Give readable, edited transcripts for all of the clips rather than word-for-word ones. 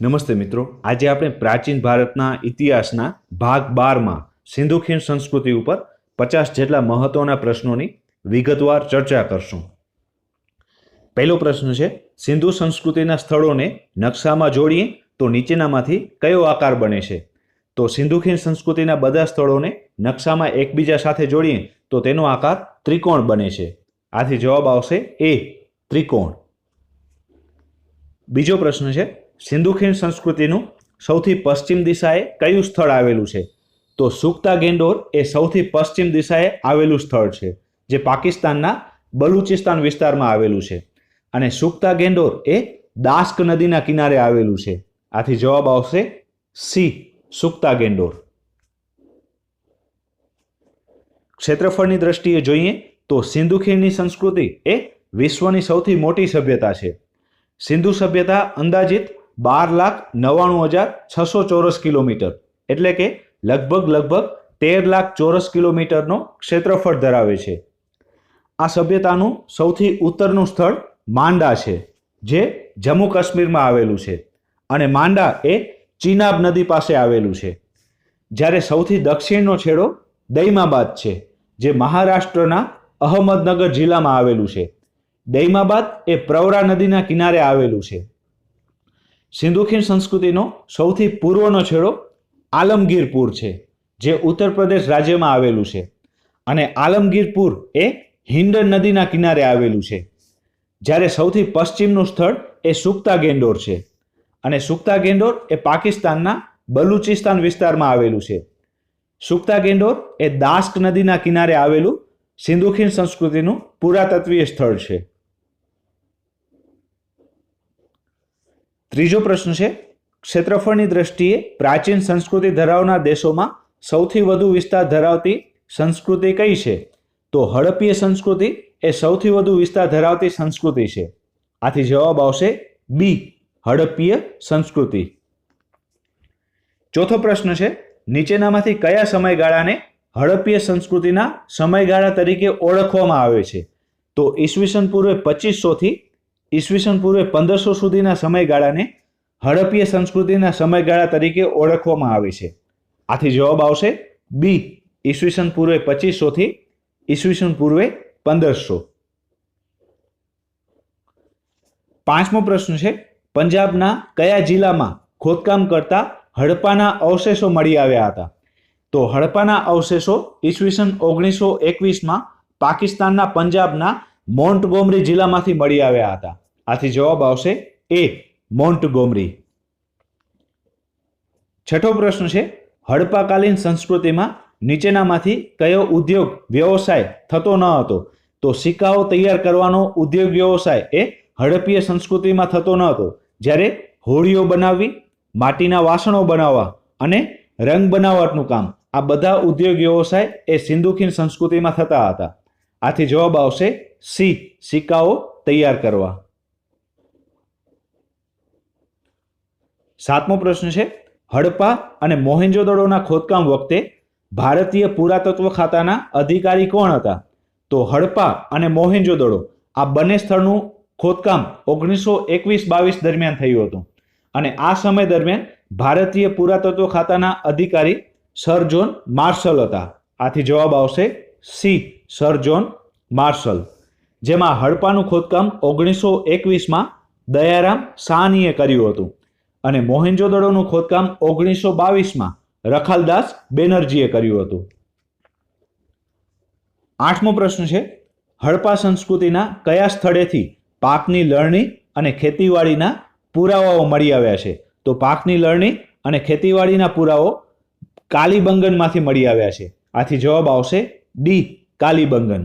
નમસ્તે મિત્રો, આજે આપણે પ્રાચીન ભારતના ઇતિહાસના ભાગ 12માં સિંધુ ખીણ સંસ્કૃતિ ઉપર 50 જેટલા મહત્વના પ્રશ્નોની વિગતવાર ચર્ચા કરશું. પહેલો પ્રશ્ન છે, સિંધુ સંસ્કૃતિના સ્થળોને નકશામાં જોડીએ તો નીચેનામાંથી કયો આકાર બને છે? તો સિંધુ ખીણ સંસ્કૃતિના બધા સ્થળોને નકશામાં એકબીજા સાથે જોડીએ તો તેનો આકાર ત્રિકોણ બને છે. આથી જવાબ આવશે એ, ત્રિકોણ. બીજો પ્રશ્ન છે, સિંધુ ખીણ સંસ્કૃતિનું સૌથી પશ્ચિમ દિશાએ કયું સ્થળ આવેલું છે? તો સુક્તા ગેન્ડોર એ સૌથી પશ્ચિમ દિશાએ આવેલું સ્થળ છે, જે પાકિસ્તાનના બલુચિસ્તાન વિસ્તારમાં આવેલું છે. અને સુક્તા ગેન્ડોર એ દાસ્ક નદીના કિનારે આવેલું છે. આથી જવાબ આવશે સી, સુક્તા ગેન્ડોર. ક્ષેત્રફળની દ્રષ્ટિએ જોઈએ તો સિંધુ ખીણની સંસ્કૃતિ એ વિશ્વની સૌથી મોટી સભ્યતા છે. સિંધુ સભ્યતા અંદાજિત 12,99,600 ચોરસ કિલોમીટર એટલે કે લગભગ 13 લાખ ચોરસ કિલોમીટરનો ક્ષેત્રફળ ધરાવે છે. આ સભ્યતાનું સૌથી ઉત્તરનું સ્થળ માંડા છે, જે જમ્મુ કાશ્મીરમાં આવેલું છે. અને માંડા એ ચિનાબ નદી પાસે આવેલું છે. જ્યારે સૌથી દક્ષિણનો છેડો દૈમાબાદ છે, જે મહારાષ્ટ્રના અહમદનગર જિલ્લામાં આવેલું છે. દૈમાબાદ એ પ્રવરા નદીના કિનારે આવેલું છે. સિંધુ ખીણ સંસ્કૃતિનો સૌથી પૂર્વનો છેડો આલમગીરપુર છે, જે ઉત્તર પ્રદેશ રાજ્યમાં આવેલું છે. અને આલમગીરપુર એ હિન્ડન નદીના કિનારે આવેલું છે. જ્યારે સૌથી પશ્ચિમનું સ્થળ એ સુક્તા ગેન્ડોર છે. અને સુક્તા ગેન્ડોર એ પાકિસ્તાનના બલુચિસ્તાન વિસ્તારમાં આવેલું છે. સુક્તા ગેન્ડોર એ દાસ્ક નદીના કિનારે આવેલું સિંધુ ખીણ સંસ્કૃતિનું પુરાતત્વીય સ્થળ છે. ત્રીજો પ્રશ્ન છે, ક્ષેત્રફળની દ્રષ્ટિએ પ્રાચીન સંસ્કૃતિ ધરાવનાર દેશોમાં સૌથી વધુ વિસ્તાર ધરાવતી સંસ્કૃતિ કઈ છે? તો હડપ્પીય સંસ્કૃતિ એ સૌથી વધુ વિસ્તાર ધરાવતી સંસ્કૃતિ છે. આથી જવાબ આવશે બી, હડપ્પીય સંસ્કૃતિ. ચોથો પ્રશ્ન છે, નીચેનામાંથી કયા સમયગાળાને હડપ્પીય સંસ્કૃતિના સમયગાળા તરીકે ઓળખવામાં આવે છે? તો ઈસવીસન પૂર્વે 2500 થી ઈસવીસન પૂર્વે 1500 સુધીના સમયગાળાને હડપ્પીય સંસ્કૃતિના સમયગાળા તરીકે ઓળખવામાં આવે છે. આથી જવાબ આવશે બી, ઈસવીસન પૂર્વે 2500 થી ઈસવીસન પૂર્વે 1500. પાંચમો પ્રશ્ન છે, પંજાબના કયા જિલ્લામાં ખોદકામ કરતા હડપ્પાના અવશેષો મળી આવ્યા હતા? તો હડપ્પાના અવશેષો ઈસવીસન 1921માં પાકિસ્તાનના પંજાબના મોન્ટગોમરી જિલ્લામાંથી મળી આવ્યા હતા. આથી જવાબ આવશે એ, મોન્ટગોમરી. છઠ્ઠો પ્રશ્ન છે, હડપ્પાકાલીન સંસ્કૃતિમાં નીચેનામાંથી કયો ઉદ્યોગ વ્યવસાય થતો ન હતો? તો સિક્કાઓ તૈયાર કરવાનો ઉદ્યોગ વ્યવસાય એ હડપ્પીય સંસ્કૃતિમાં થતો ન હતો. જ્યારે હોડીઓ બનાવવી, માટીના વાસણો બનાવવા અને રંગ બનાવટનું કામ, આ બધા ઉદ્યોગ વ્યવસાય એ સિંધુ ખીણ સંસ્કૃતિમાં થતા હતા. આથી જવાબ આવશે સી, સિક્કાઓ તૈયાર કરવા. સાતમો પ્રશ્ન છે, હડપ્પા અને મોહેન્જોદડોના ખોદકામ વખતે ભારતીય પુરાતત્વ ખાતાના અધિકારી કોણ હતા? તો હડપ્પા અને મોહેન્જોદડો આ બંને સ્થળનું ખોદકામ 1921-22 દરમિયાન થયું હતું. અને આ સમય દરમિયાન ભારતીય પુરાતત્વ ખાતાના અધિકારી સર જોન માર્શલ હતા. આથી જવાબ આવશે સી, સર જોન માર્શલ. જેમાં હડપ્પાનું ખોદકામ 1921માં દયારામ સાહનીએ કર્યું હતું. અને મોહેન્જોદડોનું ખોદકામ 1922માં રખાલદાસ બેનર્જીએ કર્યું હતું. આઠમો પ્રશ્ન છે, હડપ્પા સંસ્કૃતિના કયા સ્થળેથી પાકની લણણી અને ખેતીવાડીના પુરાવાઓ મળી આવ્યા છે? તો પાકની લણણી અને ખેતીવાડીના પુરાવો કાલીબંગનમાંથી મળી આવ્યા છે. આથી જવાબ આવશે ડી, કાલીબંગન.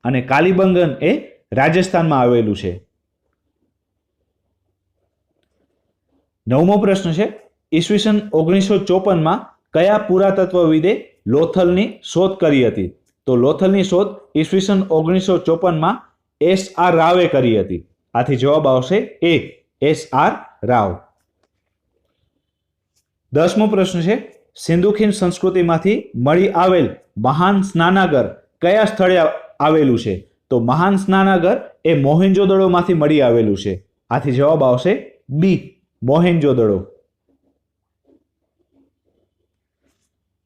અને કાલીબંગન એ રાજસ્થાનમાં આવેલું છે. નવમો પ્રશ્ન છે, ઈસવીસન 1954માં કયા પુરાતત્વવિદે લોથલની શોધ કરી હતી? તો લોથલની શોધ ઈસવીસન 1954માં S.R. રાવે કરી હતી. આથી જવાબ આવશે એ, S.R. રાવ. 10મો પ્રશ્ન છે, સિંધુ ખીણ સંસ્કૃતિમાંથી મળી આવેલ મહાન સ્નાનાગર કયા સ્થળે આવેલું છે? તો મહાન સ્નાનાગર એ મોહેન્જોદડોમાંથી મળી આવેલું છે. આથી જવાબ આવશે બી, મોહેન્જોદડો.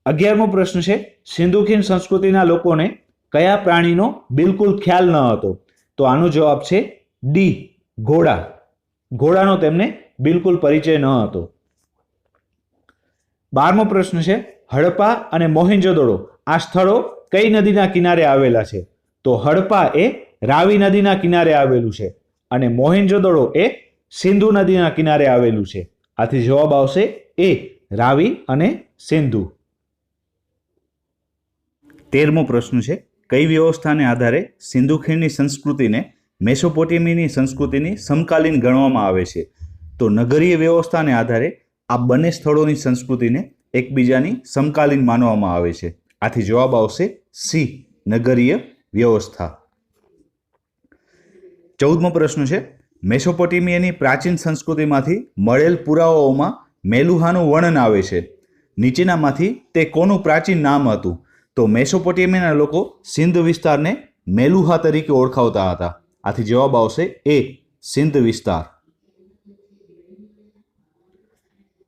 11મો પ્રશ્ન છે, સિંધુ ખીણ સંસ્કૃતિના લોકોને કયા પ્રાણીનો બિલકુલ ખ્યાલ ન હતો? તો આનો જવાબ છે ડી, ઘોડા. ઘોડાનો તેમને બિલકુલ પરિચય ન હતો. 12મો પ્રશ્ન છે, હડપ્પા અને મોહેંજો-દડો આ સ્થળો કઈ નદીના કિનારે આવેલા છે? તો હડપ્પા એ રાવી નદીના કિનારે આવેલું છે અને મોહેંજો-દડો એ સિંધુ નદીના કિનારે આવેલું છે. આથી જવાબ આવશે એ, રાવી અને સિંધુ. 13મો પ્રશ્ન છે, કઈ વ્યવસ્થાને આધારે સિંધુ ખીણની સંસ્કૃતિને મેસોપોટેમિયાની સંસ્કૃતિની સમકાલીન ગણવામાં આવે છે? તો નગરીય વ્યવસ્થાને આધારે આ બંને સ્થળોની સંસ્કૃતિને એકબીજાની સમકાલીન માનવામાં આવે છે. આથી જવાબ આવશે સી, નગરીય વ્યવસ્થા. 14મો પ્રશ્ન છે, મેસોપોટેમિયાની પ્રાચીન સંસ્કૃતિમાંથી મળેલ પુરાવાઓમાં મેલુહાનું વર્ણન આવે છે. નીચેનામાંથી તે કોનું પ્રાચીન નામ હતું? તો મેસોપોટેમિયાના લોકો સિંધ વિસ્તારને મેલુહા તરીકે ઓળખાવતા હતા. આથી જવાબ આવશે એ, સિંધ વિસ્તાર.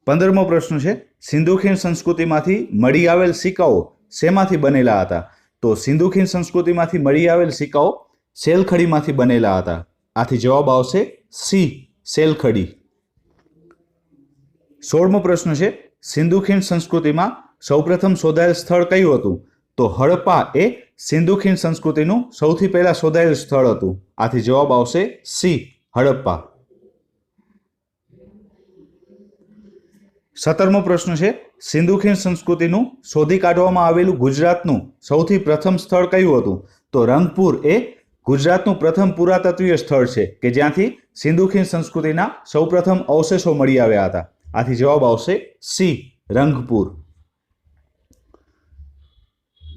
15મો પ્રશ્ન છે, સિંધુ ખીણ સંસ્કૃતિમાંથી મળી આવેલ સિક્કાઓ શેમાંથી બનેલા હતા? તો સિંધુ ખીણ સંસ્કૃતિમાંથી મળી આવેલ સિક્કાઓ શેલખડીમાંથી બનેલા હતા. આથી જવાબ આવશે સી, શેલખડી. 16મો પ્રશ્ન છે, સિંધુ ખીણ સંસ્કૃતિમાં સૌપ્રથમ શોધાયેલ સ્થળ કયું હતું? તો હડપ્પા એ સિંધુ ખીણ સંસ્કૃતિનું સૌથી પહેલા શોધાયેલ સ્થળ હતું. આથી જવાબ આવશે સી, હડપ્પા. 17મો પ્રશ્ન છે, સિંધુ ખીણ સંસ્કૃતિનું શોધી કાઢવામાં આવેલું ગુજરાતનું સૌથી પ્રથમ સ્થળ કયું હતું? તો રંગપુર એ ગુજરાતનું પ્રથમ પુરાતત્વીય સ્થળ છે કે જ્યાંથી સિંધુ ખીણ સંસ્કૃતિના સૌપ્રથમ અવશેષો મળી આવ્યા હતા. આથી જવાબ આવશે સી, રંગપુર.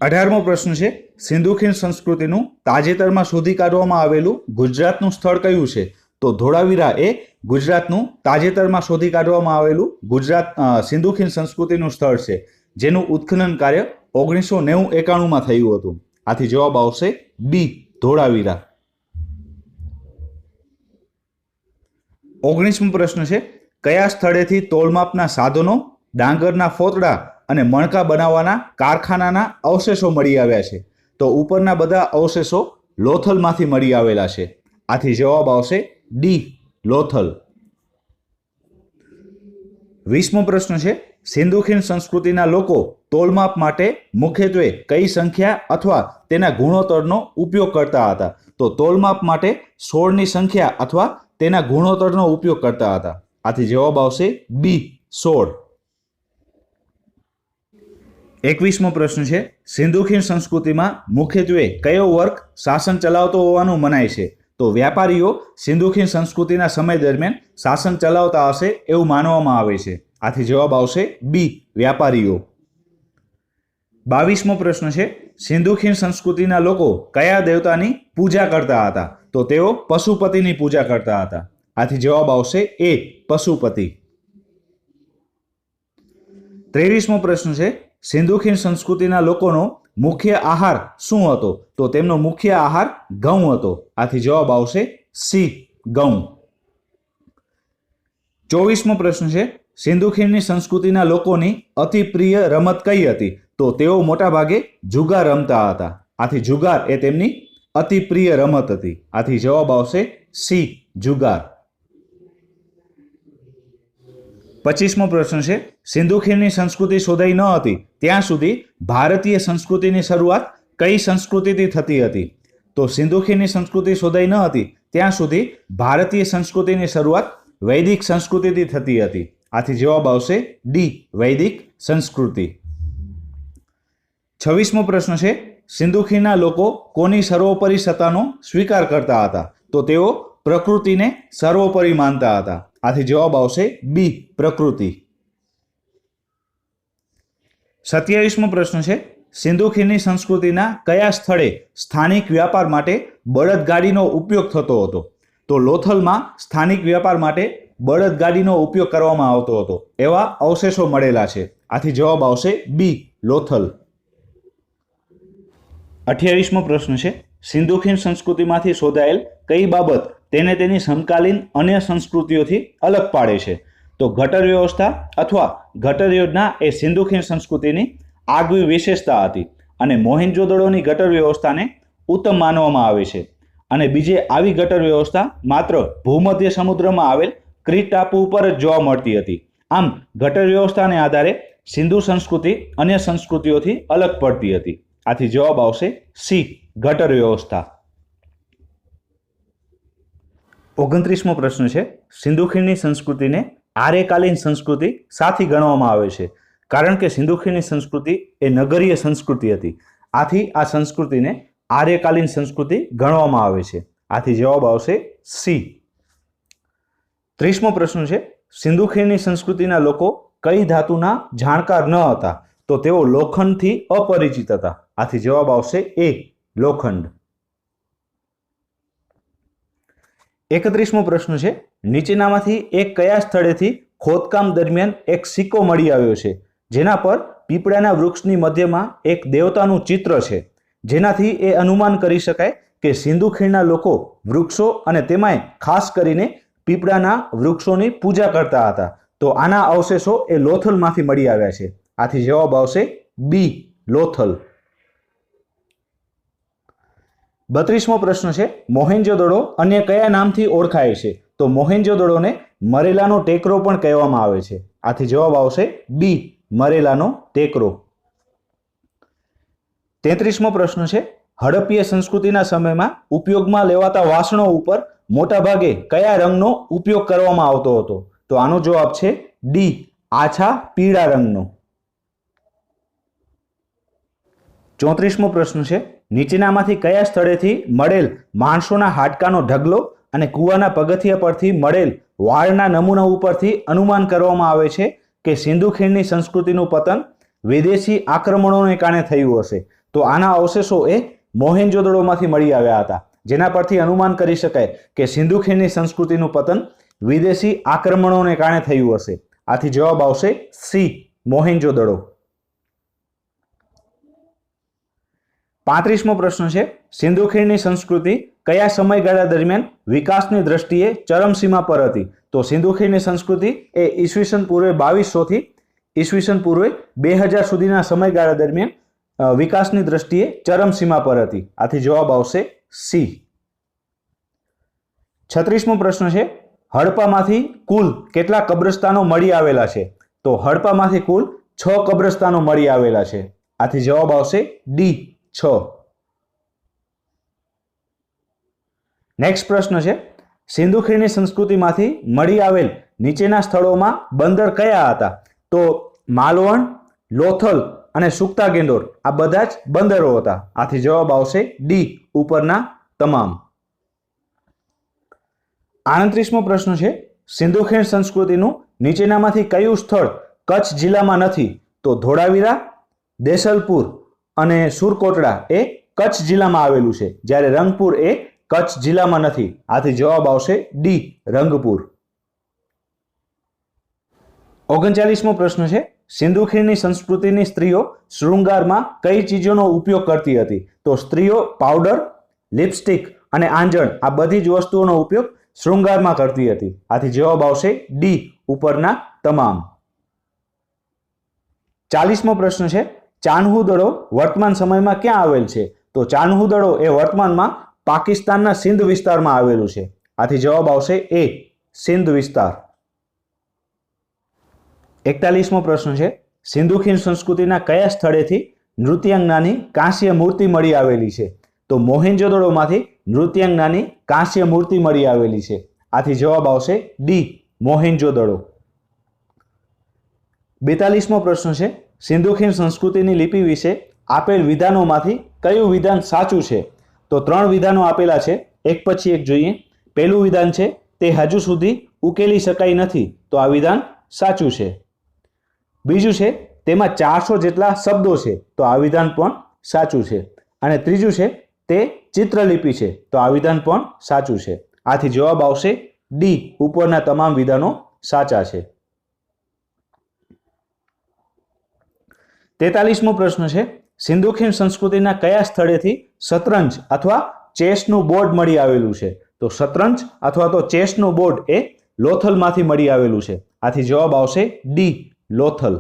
18મો પ્રશ્ન છે, સિંધુ ખીણ સંસ્કૃતિનું તાજેતરમાં શોધી કાઢવામાં આવેલું ગુજરાતનું સ્થળ કયું છે? તો ધોળાવીરા એ ગુજરાતનું તાજેતરમાં શોધી કાઢવામાં આવેલું સિંધુ ખીણ સંસ્કૃતિનું સ્થળ છે જેનું ઉત્ખનન કાર્ય 1990-91માં થયું હતું. આથી જવાબ આવશે બી, ધોળાવીરા. 19મો પ્રશ્ન છે, કયા સ્થળેથી તોલમાપના સાધનો, ડાંગરના ફોતડા અને મણકા બનાવવાના કારખાનાના અવશેષો મળી આવ્યા છે? તો ઉપરના બધા અવશેષો લોથલમાંથી મળી આવેલા છે. આથી જવાબ આવશે ડી, લોથલ. 20મો પ્રશ્ન છે, સિંધુ ખીણ સંસ્કૃતિના લોકો તોલમાપ માટે મુખ્યત્વે કઈ સંખ્યા અથવા તેના ગુણોત્તરનો ઉપયોગ કરતા હતા? તો તોલમાપ માટે 16ની સંખ્યા અથવા તેના ગુણોત્તરનો ઉપયોગ કરતા હતા. આથી જવાબ આવશે બી, 16. 21મો પ્રશ્ન છે, સિંધુ ખીણ સંસ્કૃતિમાં મુખ્યત્વે કયો વર્ગ શાસન ચલાવતો હોવાનું મનાય છે? તો વ્યાપારીઓ સિંધુ ખીણ સંસ્કૃતિના સમય દરમિયાન શાસન ચલાવતા હશે એવું માનવામાં આવે છે. આથી જવાબ આવશે બી, વ્યાપારીઓ. 22મો પ્રશ્ન છે, સિંધુ ખીણ સંસ્કૃતિના લોકો કયા દેવતાની પૂજા કરતા હતા? તો તેઓ પશુપતિની પૂજા કરતા હતા. આથી જવાબ આવશે એ, પશુપતિ. 23મો પ્રશ્ન છે, સિંધુ ખીણ સંસ્કૃતિના લોકોનો મુખ્ય આહાર શું હતો? તો તેમનો મુખ્ય આહાર ઘઉં હતો. આથી જવાબ આવશે સી, ઘઉં. 24મો પ્રશ્ન છે, સિંધુ ખીણની સંસ્કૃતિના લોકોની અતિ પ્રિય રમત કઈ હતી? તો તેઓ મોટાભાગે જુગાર રમતા હતા. આથી જુગાર એ તેમની અતિ પ્રિય રમત હતી. આથી જવાબ આવશે સી, જુગાર. 25મો પ્રશ્ન છે, સિંધુ ખીણની સંસ્કૃતિ શોધાઈ ન હતી ત્યાં સુધી ભારતીય સંસ્કૃતિની શરૂઆત કઈ સંસ્કૃતિથી થતી હતી? તો સિંધુ ખીણની સંસ્કૃતિ શોધાઈ ન હતી ત્યાં સુધી ભારતીય સંસ્કૃતિની શરૂઆત વૈદિક સંસ્કૃતિથી થતી હતી. આથી જવાબ આવશે ડી, વૈદિક સંસ્કૃતિ. 26મો પ્રશ્ન છે, સિંધુ ખીણના લોકો કોની સર્વોપરી સત્તાનો સ્વીકાર કરતા હતા? તો તેઓ પ્રકૃતિને સર્વોપરી માનતા હતા. આથી જવાબ આવશે બી, પ્રકૃતિ. 27મો પ્રશ્ન છે, સિંધુ ખીણની સંસ્કૃતિના કયા સ્થળે સ્થાનિક વ્યાપાર માટે બળદગાડીનો ઉપયોગ થતો હતો? તો લોથલમાં સ્થાનિક વ્યાપાર માટે બળદગાડીનો ઉપયોગ કરવામાં આવતો હતો એવા અવશેષો મળેલા છે. આથી જવાબ આવશે બી, લોથલ. 28મો પ્રશ્ન છે, સિંધુ ખીણ સંસ્કૃતિમાંથી શોધાયેલ કઈ બાબત તેને તેની સમકાલીન અન્ય સંસ્કૃતિઓથી અલગ પાડે છે? તો ગટર વ્યવસ્થા અથવા ગટર યોજના એ સિંધુ ખીણ સંસ્કૃતિની આગવી વિશેષતા હતી અને મોહેન્જોદડોની ગટર વ્યવસ્થાને ઉત્તમ માનવામાં આવે છે. અને બીજે આવી ગટર વ્યવસ્થા માત્ર ભૂમધ્ય સમુદ્રમાં આવેલ ક્રીટ ટાપુ ઉપર જ જોવા મળતી હતી. આમ ગટર વ્યવસ્થાને આધારે સિંધુ સંસ્કૃતિ અન્ય સંસ્કૃતિઓથી અલગ પડતી હતી. આથી જવાબ આવશે સી, ગટર વ્યવસ્થા. 29મો પ્રશ્ન છે, સિંધુ ખીણની સંસ્કૃતિને આર્યકાલીન સંસ્કૃતિ સાથી ગણવામાં આવે છે કારણ કે સિંધુ ખીણની સંસ્કૃતિ એ નગરીય સંસ્કૃતિ હતી. આથી આ સંસ્કૃતિને આર્યકાલીન સંસ્કૃતિ ગણવામાં આવે છે. આથી જવાબ આવશે સી. 30મો પ્રશ્ન છે, સિંધુ ખીણની સંસ્કૃતિના લોકો કઈ ધાતુના જાણકાર ન હતા? તો તેઓ લોખંડથી અપરિચિત હતા. આથી જવાબ આવશે એ, લોખંડ. 31મો પ્રશ્ન છે, નીચેનામાંથી એક કયા સ્થળેથી ખોદકામ દરમિયાન એક સિક્કો મળી આવ્યો છે જેના પર પીપળાના વૃક્ષની મધ્યમાં એક દેવતાનું ચિત્ર છે, જેનાથી એ અનુમાન કરી શકાય કે સિંધુ ખીણના લોકો વૃક્ષો અને તેમાંય ખાસ કરીને પીપળાના વૃક્ષોની પૂજા કરતા હતા. તો આના અવશેષો એ લોથલમાંથી મળી આવ્યા છે. આથી જવાબ આવશે બી, લોથલ. 32મો પ્રશ્ન છે, મોહેન્જોદડો અન્ય કયા નામથી ઓળખાય છે? તો મોહેન્જોદડોને મરેલાનો ટેકરો પણ કહેવામાં આવે છે. આથી જવાબ આવશે બી, મરેલાનો ટેકરો. 33મો પ્રશ્ન છે, હડપ્પીય સંસ્કૃતિના સમયમાં ઉપયોગમાં લેવાતા વાસણો ઉપર મોટાભાગે કયા રંગનો ઉપયોગ કરવામાં આવતો હતો? તો આનો જવાબ છે ડી, આછા પીળા રંગનો. 34મો પ્રશ્ન છે, નીચેનામાંથી કયા સ્થળેથી મળેલ માણસોના હાડકાનો ઢગલો અને કૂવાના પગથિયા પરથી મળેલ વાળના નમૂના ઉપરથી અનુમાન કરવામાં આવે છે કે સિંધુ ખીણની સંસ્કૃતિનું પતન વિદેશી આક્રમણોને કારણે થયું હશે? તો આના અવશેષો એ મોહેન્જોદડોમાંથી મળી આવ્યા હતા, જેના પરથી અનુમાન કરી શકાય કે સિંધુ ખીણની સંસ્કૃતિનું પતન વિદેશી આક્રમણોને કારણે થયું હશે. આથી જવાબ આવશે સી, મોહેન્જોદડો. 35મો પ્રશ્ન છે, સિંધુ ખીણની સંસ્કૃતિ કયા સમયગાળા દરમિયાન વિકાસની દ્રષ્ટિએ ચરમસીમા પર હતી? તો સિંધુ ખીણની સંસ્કૃતિ એ ઈસવીસન પૂર્વે 2200 થી ઈસવીસન પૂર્વે 2000 સુધીના સમયગાળા દરમિયાન વિકાસની દ્રષ્ટિએ ચરમસીમા પર હતી. આથી જવાબ આવશે સી. 36મો પ્રશ્ન છે, હડપ્પામાંથી કુલ કેટલા કબ્રસ્તાનો મળી આવેલા છે? તો હડપ્પામાંથી કુલ 6 કબ્રસ્તાનો મળી આવેલા છે. આથી જવાબ આવશે ડી, 6. નેક્સ્ટ પ્રશ્ન છે, સિંધુ ખીણની સંસ્કૃતિમાંથી મળી આવેલ નીચેના સ્થળોમાં બંદર કયા હતા? તો માલવણ, લોથલ અને સુક્તા ગેંડોર આ બધા જ બંદરો હતા. આથી જવાબ આવશે ડી, ઉપરના તમામ. 38મો પ્રશ્ન છે, સિંધુ ખીણ સંસ્કૃતિનું નીચેનામાંથી કયું સ્થળ કચ્છ જિલ્લામાં નથી? તો ધોળાવીરા, દેસલપુર અને સુરકોટડા એ કચ્છ જિલ્લામાં આવેલું છે, જ્યારે રંગપુર એ કચ્છ જિલ્લામાં નથી. આથી જવાબ આવશે ડી, રંગપુર. 39મો પ્રશ્ન છે, સિંધુ ખીણની સંસ્કૃતિની સ્ત્રીઓ શૃંગારમાં કઈ ચીજોનો ઉપયોગ કરતી હતી? તો સ્ત્રીઓ પાવડર, લિપસ્ટિક અને આંજણ આ બધી જ વસ્તુઓનો ઉપયોગ શૃંગારમાં કરતી હતી. આથી જવાબ આવશે ડી, ઉપરના તમામ. 40મો પ્રશ્ન છે, ચાન્હુ દડો વર્તમાન સમયમાં ક્યાં આવેલ છે? તો ચાન્હુ દડો એ વર્તમાનમાં પાકિસ્તાનના સિંધ વિસ્તારમાં આવેલું છે. આથી જવાબ આવશે એ, સિંધ વિસ્તાર. 41મો પ્રશ્ન છે, સિંધુ ખીણ સંસ્કૃતિના કયા સ્થળેથી નૃત્યાંગનાની કાંસ્ય મૂર્તિ મળી આવેલી છે? તો મોહેન્જોદડોમાંથી નૃત્યાંગનાની કાંસ્ય મૂર્તિ મળી આવેલી છે. આથી જવાબ આવશે ડી, મોહેન્જોદડો. 42મો પ્રશ્ન છે, સિંધુ ખીણ સંસ્કૃતિની લિપિ વિશે આપેલ વિધાનોમાંથી કયું વિધાન સાચું છે? તો 3 વિધાનો આપેલા છે, એક પછી એક જોઈએ. પહેલું વિધાન છે, તે હજુ સુધી ઉકેલી શકાય નથી. તો આ વિધાન સાચું છે. બીજું છે, તેમાં 400 જેટલા શબ્દો છે. તો આ વિધાન પણ સાચું છે. અને ત્રીજું છે, તે ચિત્રલિપિ છે. તો આ વિધાન પણ સાચું છે. આથી જવાબ આવશે ડી, ઉપરના તમામ વિધાનો સાચા છે. 43મો પ્રશ્ન છે, સિંધુ ખીણ સંસ્કૃતિના કયા સ્થળેથી શતરંજ અથવા ચેસનું બોર્ડ મળી આવેલું છે? તો શતરંજ અથવા તો ચેસનું બોર્ડ એ લોથલમાંથી મળી આવેલું છે. આથી જવાબ આવશે ડી, લોથલ.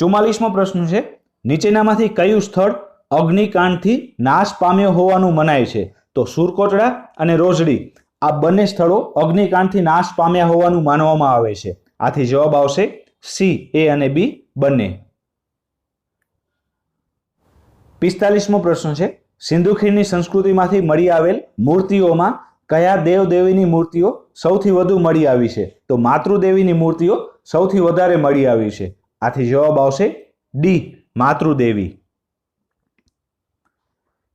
44મો પ્રશ્ન છે, નીચેનામાંથી કયું સ્થળ અગ્નિકાંડથી નાશ પામ્યો હોવાનું મનાય છે? તો સુરકોટડા અને રોજડી આ બંને સ્થળો અગ્નિકાંડથી નાશ પામ્યા હોવાનું માનવામાં આવે છે. આથી જવાબ આવશે સી, એ અને બી બંને. 45મો પ્રશ્ન છે, સિંધુ ખીણની સંસ્કૃતિમાંથી મળી આવેલ મૂર્તિઓમાં કયા દેવદેવીની મૂર્તિઓ સૌથી વધુ મળી આવી છે? તો માતૃદેવીની મૂર્તિઓ સૌથી વધારે મળી આવી છે. આથી જવાબ આવશે ડી, માતૃદેવી.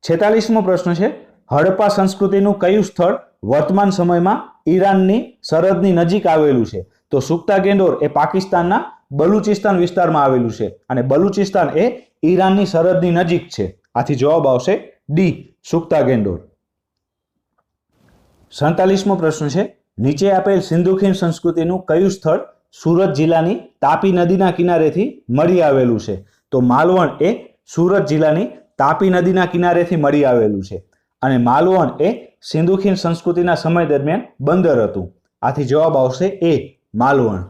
46મો પ્રશ્ન છે, હડપ્પા સંસ્કૃતિનું કયું સ્થળ વર્તમાન સમયમાં ઈરાનની સરહદની નજીક આવેલું છે? તો સુક્તા ગેંડોર એ પાકિસ્તાનના બલુચિસ્તાન વિસ્તારમાં આવેલું છે અને બલુચિસ્તાન એ ઈરાનની સરહદની નજીક છે. આથી જવાબ આવશે ડી, સુક્તા ગેંડોર. 47મો પ્રશ્ન છે, નીચે આપેલ સિંધુ ખીણ સંસ્કૃતિનું કયું સ્થળ સુરત જિલ્લાની તાપી નદીના કિનારેથી મળી આવેલું છે? તો માલવણ એ સુરત જિલ્લાની તાપી નદીના કિનારેથી મળી આવેલું છે અને માલવણ એ સિંધુ ખીણ સંસ્કૃતિના સમય દરમિયાન બંદર હતું. આથી જવાબ આવશે એ, માલવણ.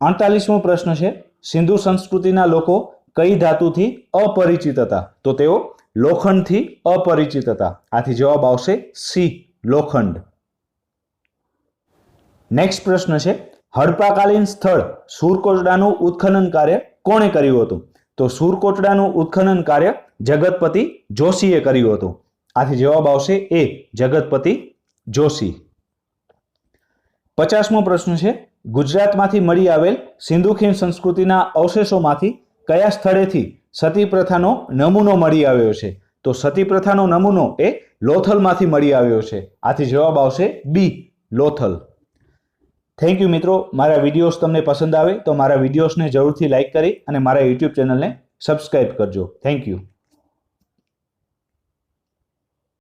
48મો પ્રશ્ન છે, સિંધુ સંસ્કૃતિના લોકો કઈ ધાતુથી અપરિચિત હતા? તો તેઓ લોખંડથી અપરિચિત હતા. આથી જવાબ આવશે સી, લોખંડ. નેક્સ્ટ પ્રશ્ન છે, હડપ્પાકાલીન સ્થળ સુરકોટડાનું ઉત્ખનન કાર્ય કોણે કર્યું હતું? તો સુરકોટડાનું ઉત્ખનન કાર્ય જગતપતિ જોશીએ કર્યું હતું. આથી જવાબ આવશે એ, જગતપતિ જોશી. 50મો પ્રશ્ન છે, ગુજરાતમાંથી મળી આવેલ સિંધુ ખીણ સંસ્કૃતિના અવશેષોમાંથી કયા સ્થળેથી સતી પ્રથાનો નમૂનો મળી આવ્યો છે? તો સતી પ્રથાનો નમૂનો એ લોથલમાંથી મળી આવ્યો છે. આથી જવાબ આવશે બી, લોથલ. થેન્ક યુ મિત્રો. મારા વિડીયોઝ તમને પસંદ આવે તો મારા વિડીયોઝને જરૂરથી લાઇક કરી અને મારા યુટ્યુબ ચેનલને સબસ્ક્રાઇબ કરજો. Thank you.